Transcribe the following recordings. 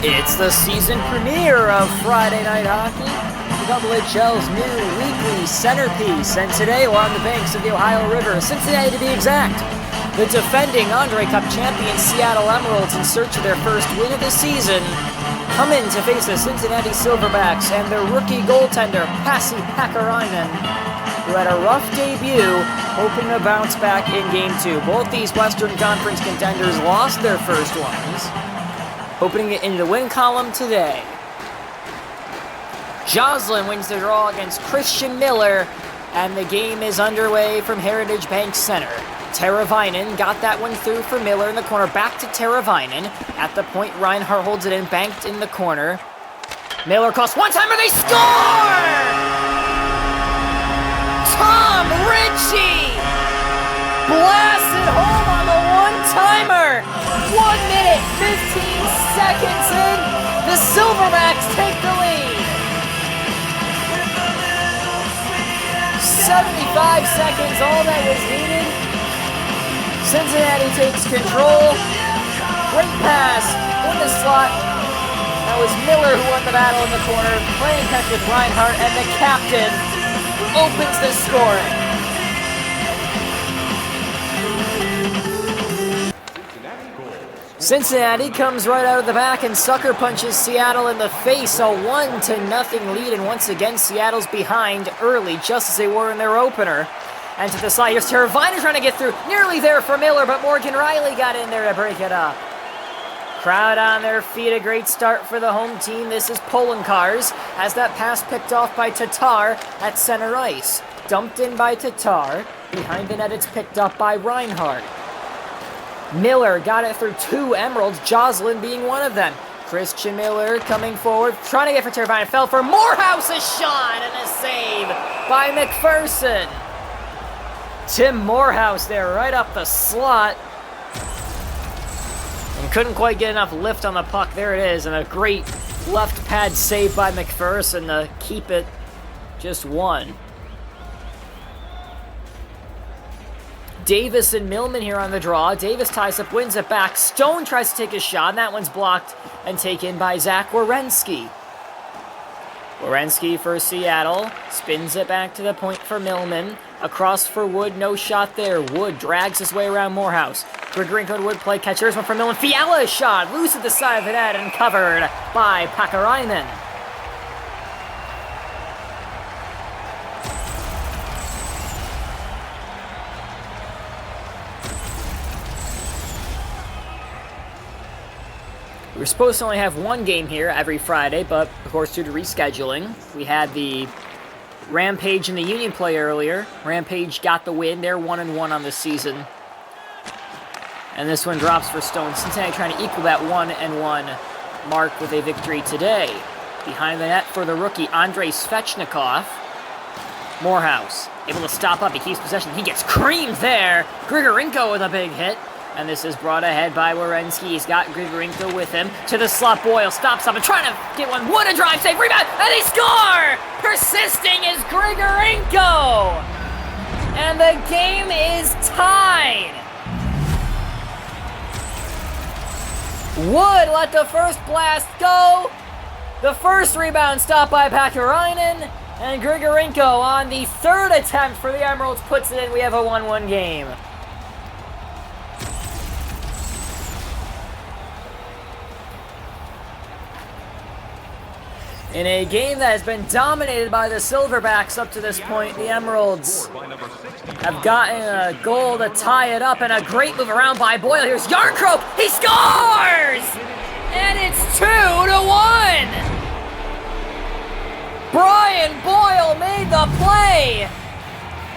It's the season premiere of Friday Night Hockey, HHL's new weekly centerpiece, and today we're on the banks of the Ohio River, Cincinnati to be exact. The defending Andre Cup champion Seattle Emeralds, in search of their first win of the season, come in to face the Cincinnati Silverbacks and their rookie goaltender, Pasi Packarainen, who had a rough debut, hoping to bounce back in Game 2. Both these Western Conference contenders lost their first ones, hoping to get into the win column today. Joslin wins the draw against Christian Miller, and the game is underway from Heritage Bank Center. Teravainen got that one through for Miller in the corner. Back to Teravainen. At the point, Reinhart holds it in, banked in the corner. Miller cross one-timer, they score! Tom Ritchie blasted home on the one-timer. 1 minute, 15 seconds in, the Silverbacks take the lead. 75 seconds, all that was needed. Cincinnati takes control. Great pass in the slot. That was Miller who won the battle in the corner, playing catch with Reinhart, and the captain opens the scoring. Cincinnati comes right out of the back and sucker punches Seattle in the face. A 1-0 lead, and once again Seattle's behind early, just as they were in their opener. And to the side, here's Teravainen trying to get through. Nearly there for Miller, but Morgan Riley got in there to break it up. Crowd on their feet, a great start for the home team. This is Polenkars, has that pass picked off by Tatar at center ice. Dumped in by Tatar. Behind the net, it's picked up by Reinhart. Miller got it through two Emeralds, Joslin being one of them. Christian Miller coming forward, trying to get for Teravainen. Fell for Morehouse, a shot and a save by McPherson. Tim Morehouse there right up the slot. And couldn't quite get enough lift on the puck. There it is, and a great left pad save by McPherson to keep it just one. Davis and Millman here on the draw. Davis ties up, wins it back. Stone tries to take a shot, and that one's blocked and taken by Zach Werenski. Werenski for Seattle. Spins it back to the point for Millman. Across for Wood, no shot there. Wood drags his way around Morehouse. Grigorenko Wood play catch. Here's one for Millman. Fiala shot, loose at the side of the net and covered by Packarainen. We were supposed to only have one game here every Friday, but of course due to rescheduling, we had the Rampage and the Union play earlier. Rampage got the win. They're 1-1 on the season. And this one drops for Stone. Cincinnati trying to equal that 1-1 mark with a victory today. Behind the net for the rookie, Andrei Svechnikov. Morehouse able to stop up. He keeps possession. He gets creamed there. Grigorenko with a big hit. And this is brought ahead by Werenski. He's got Grigorenko with him. To the slot, Boyle stops up and trying to get one. Wood a drive, save, rebound, and they score! Persisting is Grigorenko! And the game is tied! Wood let the first blast go. The first rebound stopped by Packarainen. And Grigorenko on the third attempt for the Emeralds puts it in. We have a 1-1 game. In a game that has been dominated by the Silverbacks up to this point, the Emeralds have gotten a goal to tie it up, and a great move around by Boyle. Here's Yarncroke. He scores! And it's 2-1! Brian Boyle made the play!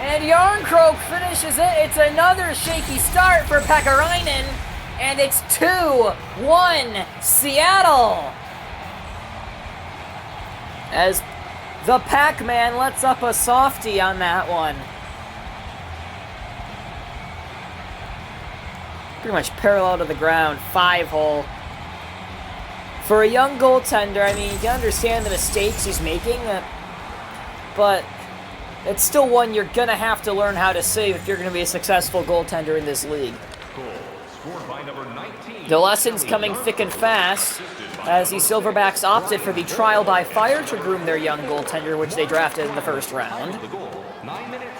And Yarncroke finishes it. It's another shaky start for Packarainen, and it's 2-1 Seattle! As the Pac-Man lets up a softie on that one. Pretty much parallel to the ground, 5-hole. For a young goaltender, I mean, you can understand the mistakes he's making, but it's still one you're going to have to learn how to save if you're going to be a successful goaltender in this league. The lessons coming thick and fast. as the Silverbacks opted for the trial by fire to groom their young goaltender, which they drafted in the first round.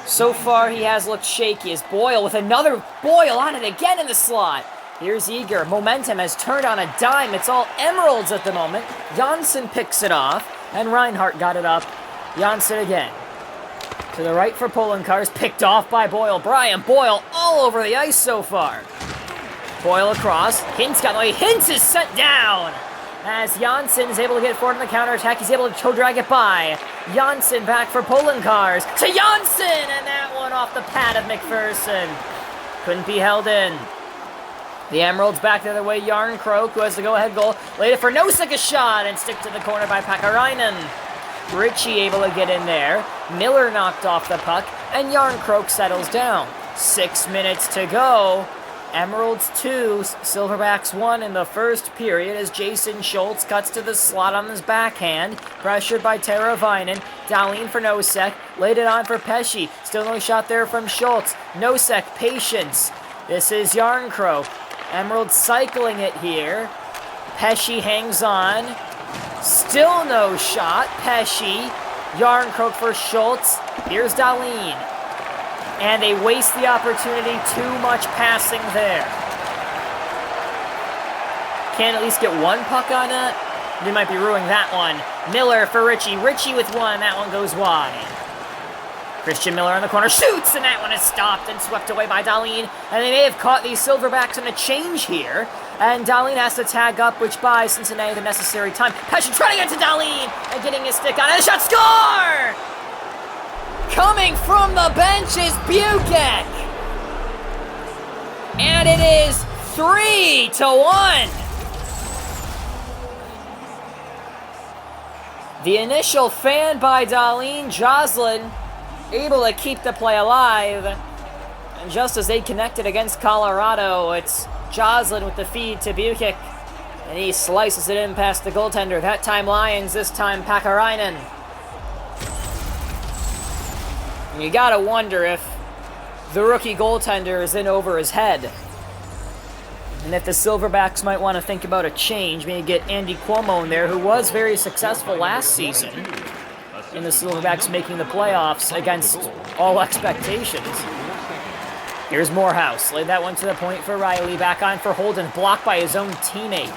So far, he has looked shaky as Boyle with another Boyle on it again in the slot. Here's Eager. Momentum has turned on a dime. It's all Emeralds at the moment. Janssen picks it off, and Reinhardt got it up. Janssen again. To the right for Polenkars, picked off by Boyle. Brian Boyle all over the ice so far. Boyle across. Hintz got away. Hintz is sent down. As Janssen is able to get forward in the counterattack, he's able to toe drag it by. Janssen back for Polenkars. To Janssen! And that one off the pad of McPherson. Couldn't be held in. The Emeralds back the other way. Jarnkrok, who has the go-ahead goal. Laid it for Nosek, a shot, and stick to the corner by Pakarainen. Ritchie able to get in there. Miller knocked off the puck, and Jarnkrok settles down. 6 minutes to go. Emeralds 2, Silverbacks 1 in the first period as Jason Schultz cuts to the slot on his backhand. Pressured by Teravainen. Dahlin for Nosek. Laid it on for Pesce. Still no shot there from Schultz. Nosek, patience. This is Jarnkrok. Emeralds cycling it here. Pesce hangs on. Still no shot. Pesce. Jarnkrok for Schultz. Here's Dahlin. And they waste the opportunity. Too much passing there. Can't at least get one puck on that? They might be ruining that one. Miller for Ritchie. Ritchie with one. That one goes wide. Christian Miller on the corner shoots, and that one is stopped and swept away by Dahlin. And they may have caught these Silverbacks in a change here. And Dahlin has to tag up, which buys Cincinnati the necessary time. Pesce trying to get to Dahlin and getting his stick on it. A shot, score! Coming from the bench is Bukic. And it is 3-1. The initial fan by Dahlin, Joslin, able to keep the play alive. And just as they connected against Colorado, it's Joslin with the feed to Bukic. And he slices it in past the goaltender. That time Lions, this time Pakarainen. And you gotta wonder if the rookie goaltender is in over his head. And if the Silverbacks might want to think about a change, maybe get Andy Cuomo in there, who was very successful last season in the Silverbacks making the playoffs against all expectations. Here's Morehouse. Laid that one to the point for Riley. Back on for Holden. Blocked by his own teammate.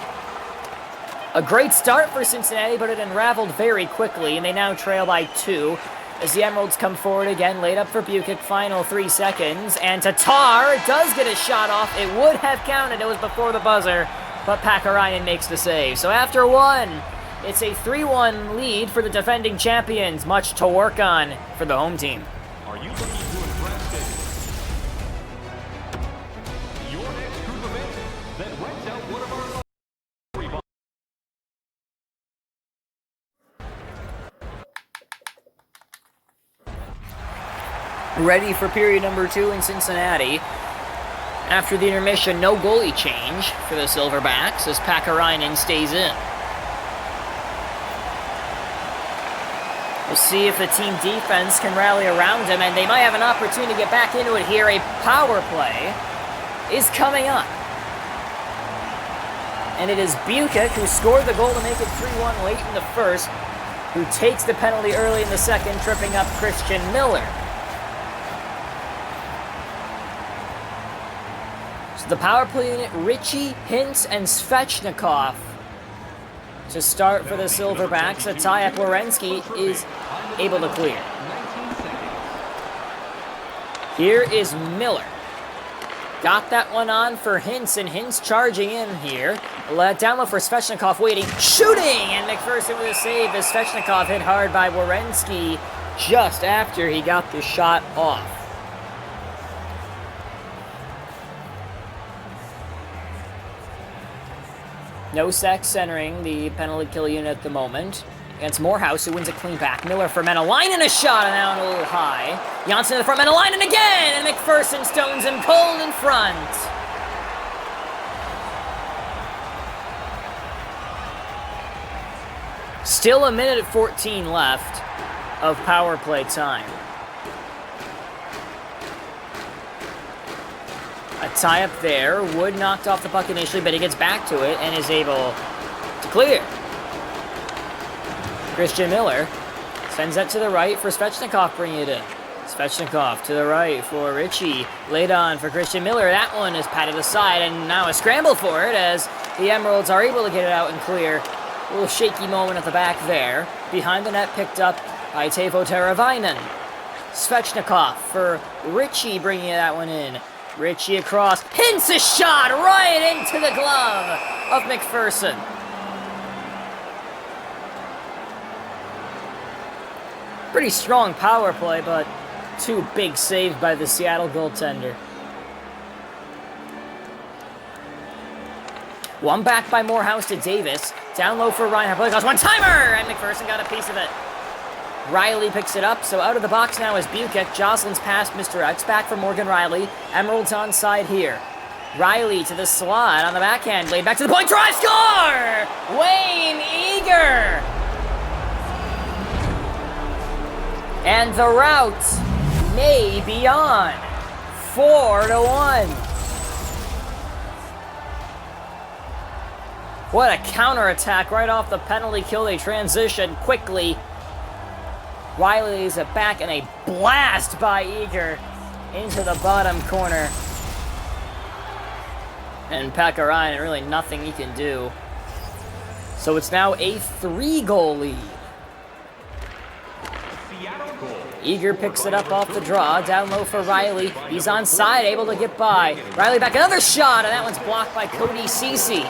A great start for Cincinnati, but it unraveled very quickly, and they now trail by 2. As the Emeralds come forward again, laid up for Bukic, final 3 seconds. And Tatar does get a shot off. It would have counted. It was before the buzzer, but Pakarainen makes the save. So after 1, it's a 3-1 lead for the defending champions. Much to work on for the home team. Are you looking to impress them? Your next group event that rents out one of our... Ready for period number 2 in Cincinnati. After the intermission, no goalie change for the Silverbacks as Pakarainen stays in. We'll see if the team defense can rally around him, and they might have an opportunity to get back into it here. A power play is coming up. And it is Bukic who scored the goal to make it 3-1 late in the first, who takes the penalty early in the second, tripping up Christian Miller. So the power play unit, Ritchie, Hintz, and Svechnikov to start for the Silverbacks. A tie-up Werenski is able to clear. Here is Miller. Got that one on for Hintz, and Hintz charging in here. Down low for Svechnikov, waiting, shooting! And McPherson with a save as Svechnikov hit hard by Werenski just after he got the shot off. Nosek centering the penalty kill unit at the moment. Against Morehouse, who wins a clean back. Miller for Menelainen, a shot, and that one a little high. Janssen in the front, Menelainen again! And McPherson stones him cold in front. Still a minute and 14 left of power play time. A tie-up there. Wood knocked off the puck initially, but he gets back to it and is able Clear. Christian Miller sends that to the right for Svechnikov, bringing it in. Svechnikov to the right for Ritchie. Laid on for Christian Miller. That one is patted aside, and now a scramble for it as the Emeralds are able to get it out and clear. A little shaky moment at the back there. Behind the net, picked up by Teuvo Teravainen. Svechnikov for Ritchie, bringing that one in. Ritchie across, hints a shot right into the glove of McPherson. Pretty strong power play, but two big saves by the Seattle goaltender. One back by Morehouse to Davis. Down low for Reinhardt. Play goes one-timer! And McPherson got a piece of it. Riley picks it up, so out of the box now is Bukic. Jocelyn's pass misdirects. Back for Morgan Riley. Emeralds on side here. Riley to the slot on the backhand. Laid back to the point. Drive, score! Wayne Eager! And the route may be on. 4-1. What a counterattack right off the penalty kill. They transition quickly. Riley is it back and a blast by Eager into the bottom corner. And Pekka Ryan, really nothing he can do. So it's now a 3-goal lead. Eager picks it up off the draw, down low for Riley. He's onside, able to get by. Riley back, another shot, and that one's blocked by Cody Ceci.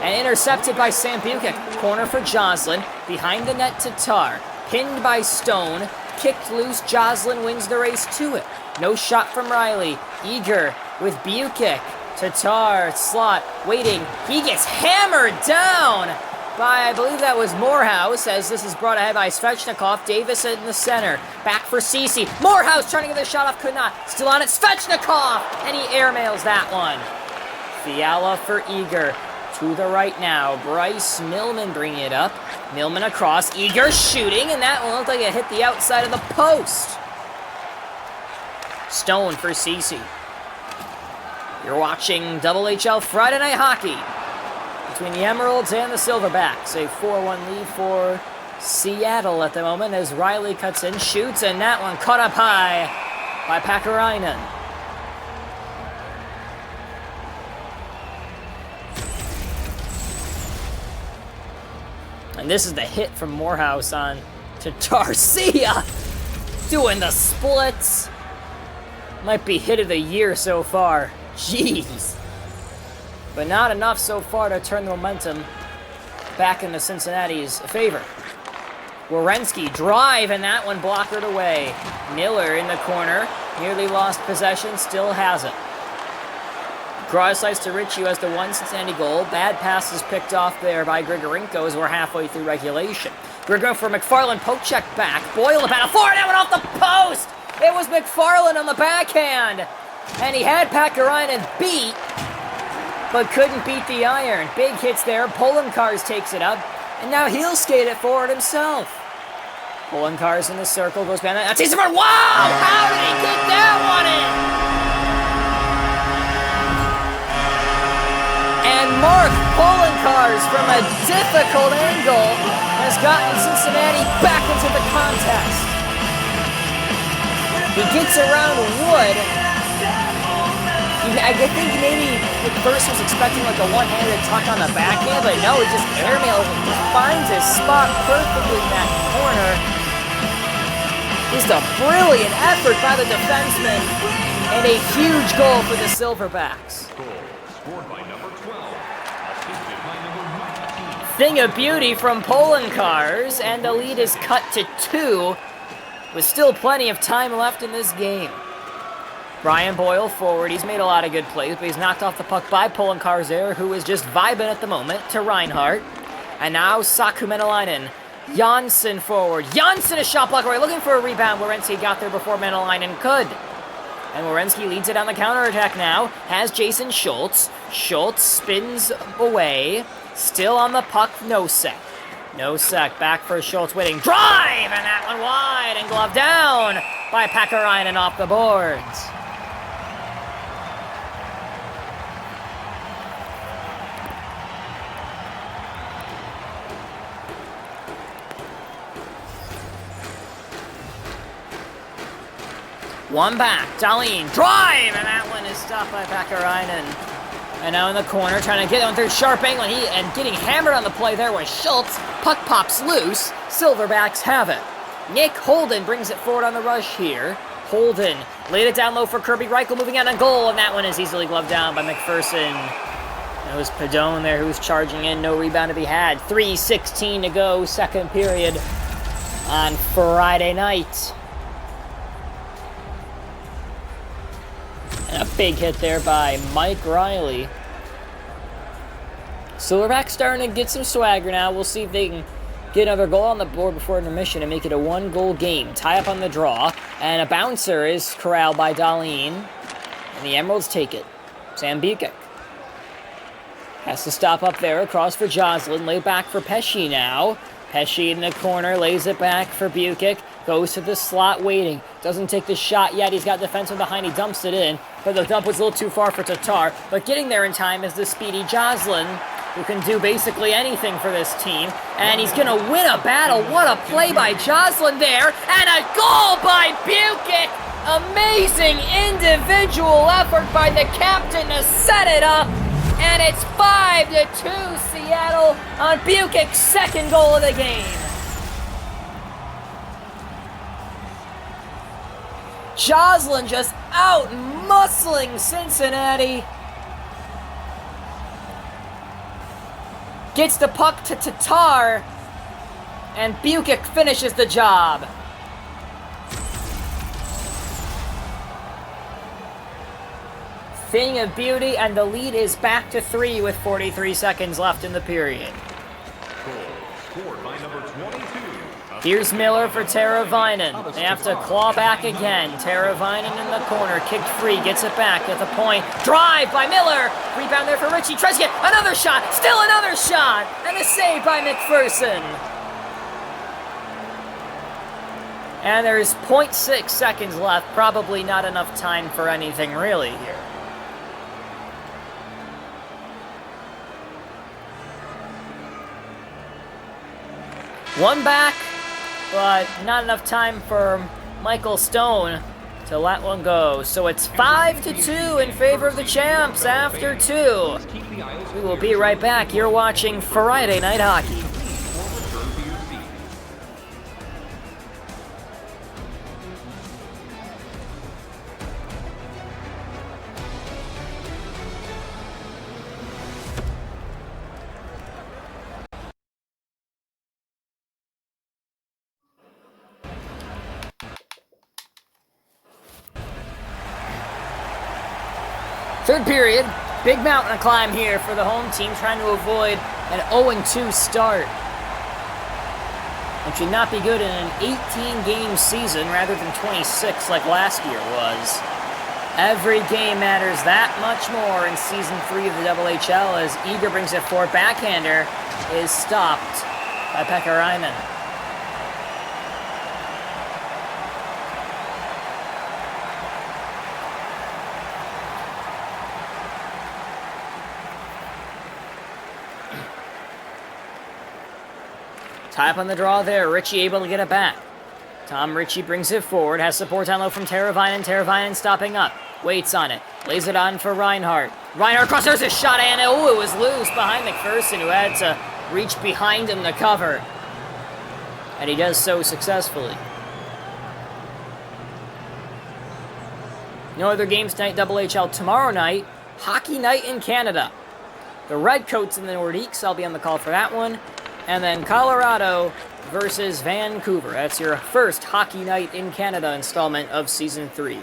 And intercepted by Sam Bukic. Corner for Joslin, behind the net to Tar. Pinned by Stone, kicked loose, Joslin wins the race to it. No shot from Riley. Eager with Bukic to Tar, slot, waiting. He gets hammered down by, I believe that was Morehouse, as this is brought ahead by Svechnikov. Davis in the center. Back for Ceci. Morehouse trying to get the shot off, could not. Still on it, Svechnikov! And he airmails that one. Fiala for Eager. To the right now, Bryce Millman bringing it up. Millman across, Eager shooting, and that one looked like it hit the outside of the post. Stone for Ceci. You're watching HHL Friday Night Hockey between the Emeralds and the Silverbacks. A 4-1 lead for Seattle at the moment as Riley cuts in, shoots, and that one caught up high by Pakarainen. And this is the hit from Morehouse on to Garcia. Doing the splits. Might be hit of the year so far. Jeez. But not enough so far to turn the momentum back into Cincinnati's favor. Werenski drive, and that one blockered away. Miller in the corner. Nearly lost possession, still has it. Cross ice to Ritchie, who has the one Cincinnati goal. Bad passes picked off there by Grigorenko as we're halfway through regulation. Grigorenko for McFarland, poke check back. Boyle the battle forward, that one off the post! It was McFarland on the backhand! And he had Pakarainen beat, but couldn't beat the iron. Big hits there, Polenkars takes it up, and now he'll skate it forward himself. Polenkars in the circle, goes behind that. That's easy for, wow! How did he get that one in? And Mark Polenkars, from a difficult angle, has gotten Cincinnati back into the contest. He gets around Wood. I think maybe McPherson was expecting like a one-handed tuck on the backhand, but no, he just airmails him. He finds his spot perfectly in that corner. Just a brilliant effort by the defenseman, and a huge goal for the Silverbacks. Scored by number 12. Assisted by number 19. Thing of beauty from Polenkars, and the lead is cut to 2, with still plenty of time left in this game. Brian Boyle forward, he's made a lot of good plays, but he's knocked off the puck by Polenkars there, who is just vibing at the moment, to Reinhardt. And now Saku Menelainen. Janssen forward. Janssen a shot block away, looking for a rebound. Werenski got there before Menelainen could. And Werenski leads it on the counterattack now. Has Jason Schultz. Schultz spins away. Still on the puck, Nosek. Nosek back for Schultz, waiting. Drive! And that one wide and glove down by Pakarainen off the boards. One back. Dahlin. Drive! And that one is stopped by Pakarainen. And now in the corner, trying to get on through sharp angle, and getting hammered on the play there was Schultz. Puck pops loose. Silverbacks have it. Nick Holden brings it forward on the rush here. Holden laid it down low for Kirby Reichel, moving out on goal, and that one is easily gloved down by McPherson. It was Padone there who was charging in. No rebound to be had. 3:16 to go, second period on Friday night. And a big hit there by Mike Riley. Silverbacks starting to get some swagger now. We'll see if they can get another goal on the board before intermission and make it a one-goal game. Tie up on the draw, and a bouncer is corralled by Dahlin. And the Emeralds take it. Sam Bukic has to stop up there, across for Joslin, lay back for Pesce now. Pesce in the corner, lays it back for Bukic, goes to the slot waiting, doesn't take the shot yet, he's got defenseman behind, he dumps it in, but the dump was a little too far for Tatar, but getting there in time is the speedy Joslin, who can do basically anything for this team, and he's gonna win a battle. What a play by Joslin there, and a goal by Bukic! Amazing individual effort by the captain to set it up. And it's 5-2 Seattle on Bukic's second goal of the game. Joslin just out-muscling Cincinnati. Gets the puck to Tatar, and Bukic finishes the job. Thing of beauty, and the lead is back to 3 with 43 seconds left in the period. Scored by number 22. Here's Miller for Teravainen. They have to claw back again. Teravainen in the corner, kicked free, gets it back at the point. Drive by Miller. Rebound there for Richie. Tries to get another shot. Still another shot. And a save by McPherson. And there's 0.6 seconds left. Probably not enough time for anything really here. One back, but not enough time for Michael Stone to let one go. So it's 5-2 in favor of the champs after 2. We will be right back. You're watching Friday Night Hockey. Third period, big mountain to climb here for the home team, trying to avoid an 0-2 start, which would not be good in an 18-game season rather than 26 like last year was. Every game matters that much more in Season 3 of the HHL as Eager brings it forward. Backhander is stopped by Pakarainen. Tie up on the draw there. Ritchie able to get it back. Tom Ritchie brings it forward. Has support down low from Teravainen. Teravainen stopping up. Waits on it. Lays it on for Reinhardt. Reinhardt cross. There's a shot, and it was loose behind McPherson, who had to reach behind him to cover. And he does so successfully. No other games tonight, HHL. Tomorrow night, Hockey Night in Canada. The Redcoats and the Nordiques, I'll be on the call for that one. And then Colorado versus Vancouver. That's your first Hockey Night in Canada installment of Season 3.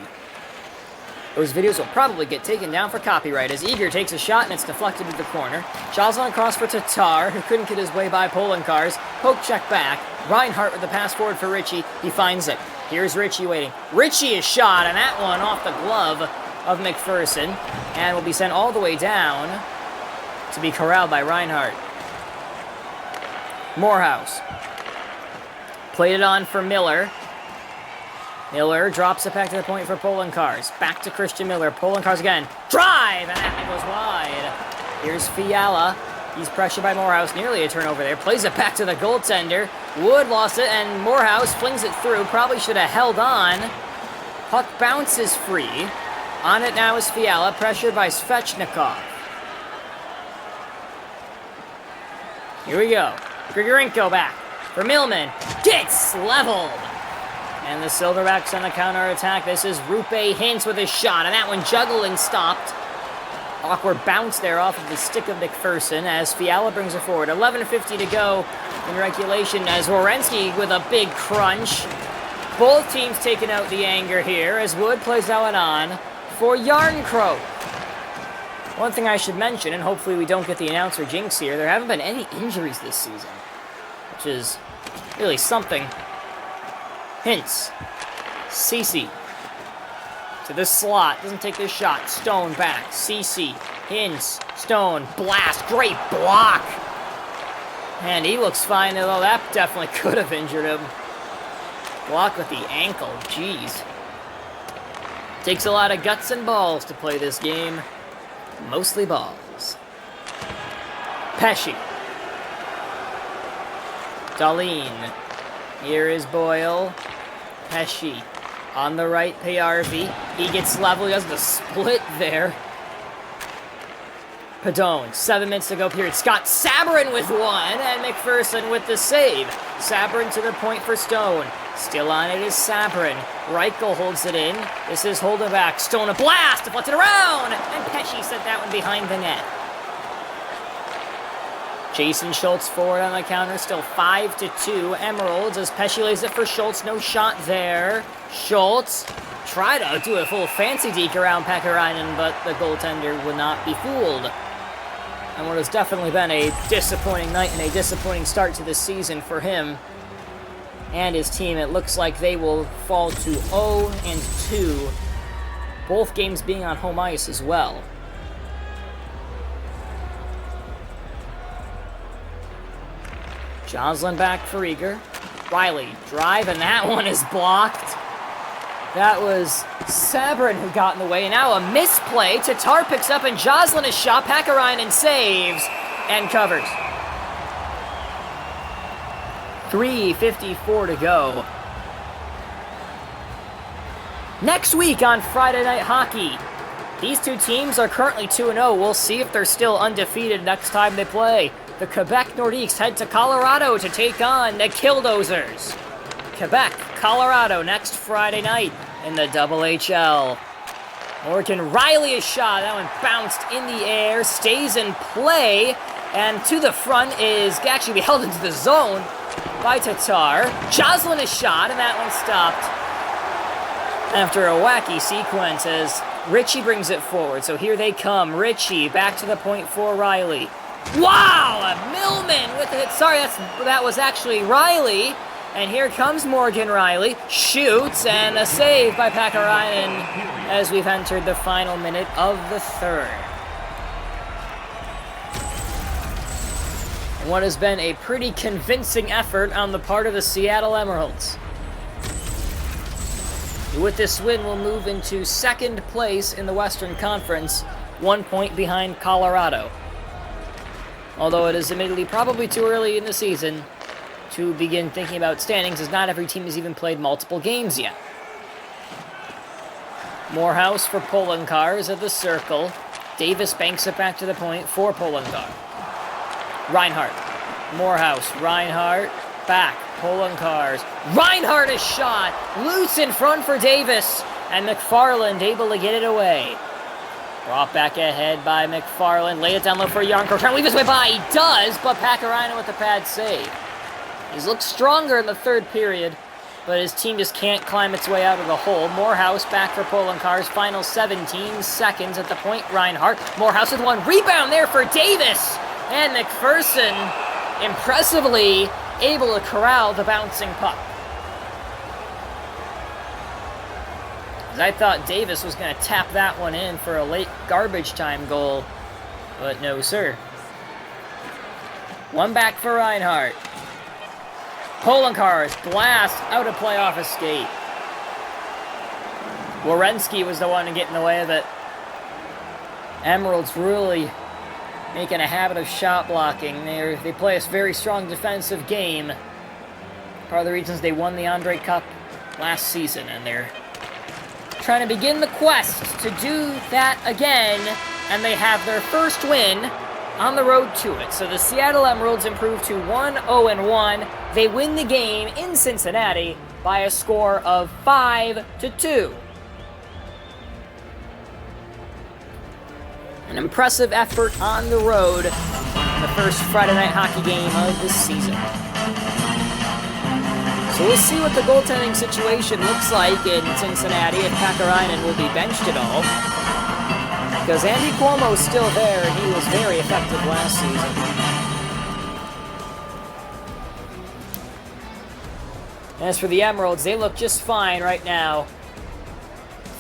Those videos will probably get taken down for copyright as Eager takes a shot and it's deflected to the corner. Joslin across for Tatar, who couldn't get his way by Polenkars. Poke check back. Reinhardt with the pass forward for Ritchie. He finds it. Here's Ritchie waiting. Ritchie is shot, and that one off the glove of McPherson. And will be sent all the way down to be corralled by Reinhardt. Morehouse. Played it on for Miller. Miller drops it back to the point for Polenkars. Back to Christian Miller. Polenkars again. Drive! And that goes wide. Here's Fiala. He's pressured by Morehouse. Nearly a turnover there. Plays it back to the goaltender. Wood lost it, and Morehouse flings it through. Probably should have held on. Puck bounces free. On it now is Fiala, pressured by Svechnikov. Here we go. Grigorenko back for Millman. Gets leveled. And the Silverbacks on the counter-attack. This is Rupe Hintz with a shot, and that one juggling stopped. Awkward bounce there off of the stick of McPherson as Fiala brings it forward. 11:50 to go in regulation as Werenski with a big crunch. Both teams taking out the anger here as Wood plays that one on for Yarncroke. One thing I should mention, and hopefully we don't get the announcer jinx here, there haven't been any injuries this season, which is really something. Hintz. Cece. To the slot. Doesn't take this shot. Stone back. Cece. Hintz. Stone. Blast. Great block. And he looks fine, although that definitely could have injured him. Block with the ankle. Jeez. Takes a lot of guts and balls to play this game. Mostly balls. Pesci. Darlene. Here is Boyle. Pesci. On the right, Payarvi. He gets level. He has the split there. Padone. 7 minutes to go period. Scott Sabrin with one. And McPherson with the save. Sabrin to the point for Stone. Still on it is Sabrin. Reichel holds it in. This is holding back. Stone a blast. Deflected around. And Pesci set that one behind the net. Jason Schultz forward on the counter, still 5-2. Emeralds as Pesci lays it for Schultz. No shot there. Schultz tried to do a full fancy deke around Pekarainen, but the goaltender would not be fooled. And what has definitely been a disappointing night and a disappointing start to the season for him and his team. It looks like they will fall to 0-2, both games being on home ice as well. Joslin back for Eager. Riley, drive, and that one is blocked. That was Sabrin who got in the way, and now a misplay. Tatar picks up, and Joslin is shot. Pekarainen saves and covers. 3:54 to go. Next week on Friday Night Hockey, these two teams are currently 2-0. We'll see if they're still undefeated next time they play. The Quebec Nordiques head to Colorado to take on the Killdozers. Quebec, Colorado next Friday night in the HHL. Morgan Riley is shot. That one bounced in the air, stays in play, and to the front is actually be held into the zone by Tatar. Joslin is shot, and that one stopped after a wacky sequence as Ritchie brings it forward. So here they come. Ritchie back to the point for Riley. Wow, a Millman with it. Sorry, that was actually Riley. And here comes Morgan Riley. Shoots, and a save by Pekarainen as we've entered the final minute of the third. What has been a pretty convincing effort on the part of the Seattle Emeralds. With this win, we'll move into second place in the Western Conference, 1 point behind Colorado. Although it is admittedly probably too early in the season to begin thinking about standings, as not every team has even played multiple games yet. Morehouse for Polankars at the circle. Davis banks it back to the point for Polankar. Reinhardt. Morehouse. Reinhardt. Back. Polankars. Reinhardt is shot. Loose in front for Davis. And McFarland able to get it away. Brought back ahead by McFarland. Lay it down low for Yarncroke. Trying to leave his way by. He does, but Pekarainen with the pad save. He's looked stronger in the third period, but his team just can't climb its way out of the hole. Morehouse back for Polankars. Final 17 seconds at the point. Reinhardt. Morehouse with one rebound there for Davis. And McPherson impressively able to corral the bouncing puck. I thought Davis was going to tap that one in for a late garbage time goal, but no, sir. One back for Reinhardt. Polankars blast out of playoff escape. Werenski was the one to get in the way of it. Emeralds really making a habit of shot blocking. They play a very strong defensive game. Part of the reasons they won the Andre Cup last season, and they're trying to begin the quest to do that again, and they have their first win on the road to it. So the Seattle Emeralds improve to 1-0-1. They win the game in Cincinnati by a score of 5-2. An impressive effort on the road in the first Friday night hockey game of the season. So we'll see what the goaltending situation looks like in Cincinnati, if Pakarainen will be benched at all. Because Andy Cuomo's still there, and he was very effective last season. As for the Emeralds, they look just fine right now.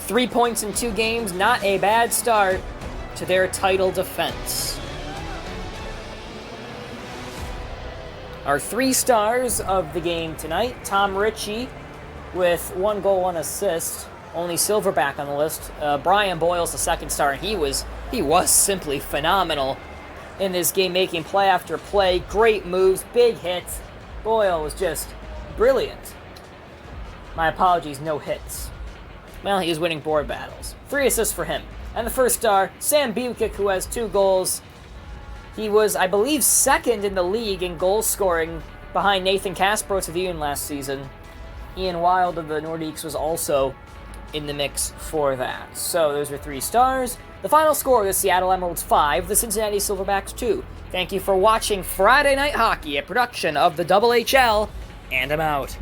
3 points in 2 games, not a bad start to their title defense. Our 3 stars of the game tonight: Tom Ritchie with 1 goal, 1 assist. Only Silverback on the list. Brian Boyle's the second star, and he was simply phenomenal in this game, making play after play. Great moves, big hits. Boyle was just brilliant. My apologies, no hits. Well, he was winning board battles. 3 assists for him. And the first star, Sam Bukic, who has 2 goals. He was, I believe, second in the league in goal scoring behind Nathan Kasparov of Ian last season. Ian Wild of the Nordiques was also in the mix for that. So those are 3 stars. The final score, the Seattle Emeralds 5, the Cincinnati Silverbacks 2. Thank you for watching Friday Night Hockey, a production of the HHL, and I'm out.